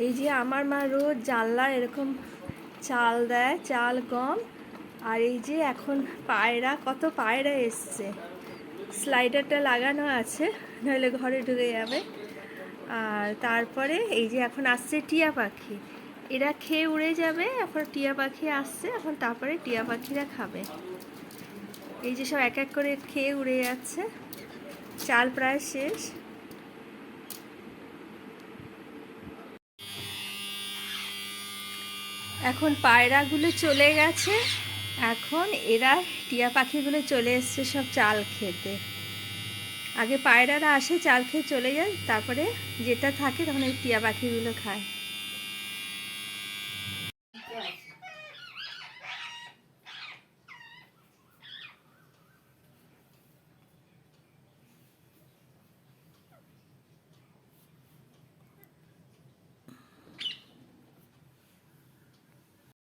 এই যে আমার মা রোজ জানলা এরকম চাল দেয়, চাল গম। আর এই যে এখন পায়রা, কত পায়রা এসছে, স্লাইডারটা লাগানো আছে, নইলে ঘরে ঢুকে যাবে। আর তারপরে এই যে এখন আসছে টিয়া পাখি, এরা খেয়ে উড়ে যাবে। এখন টিয়া পাখি আসছে, এখন তারপরে টিয়া পাখিরা খাবে। এই যে সব এক এক করে খেয়ে উড়ে যাচ্ছে, চাল প্রায় শেষ। এখন পায়রাগুলো চলে গেছে, এখন এরা টিয়া পাখিগুলো চলে এসছে সব চাল খেতে। আগে পায়রারা আসে, চাল খেয়ে চলে যায়, তারপরে যেটা থাকে তখন এই টিয়া পাখিগুলো খায়।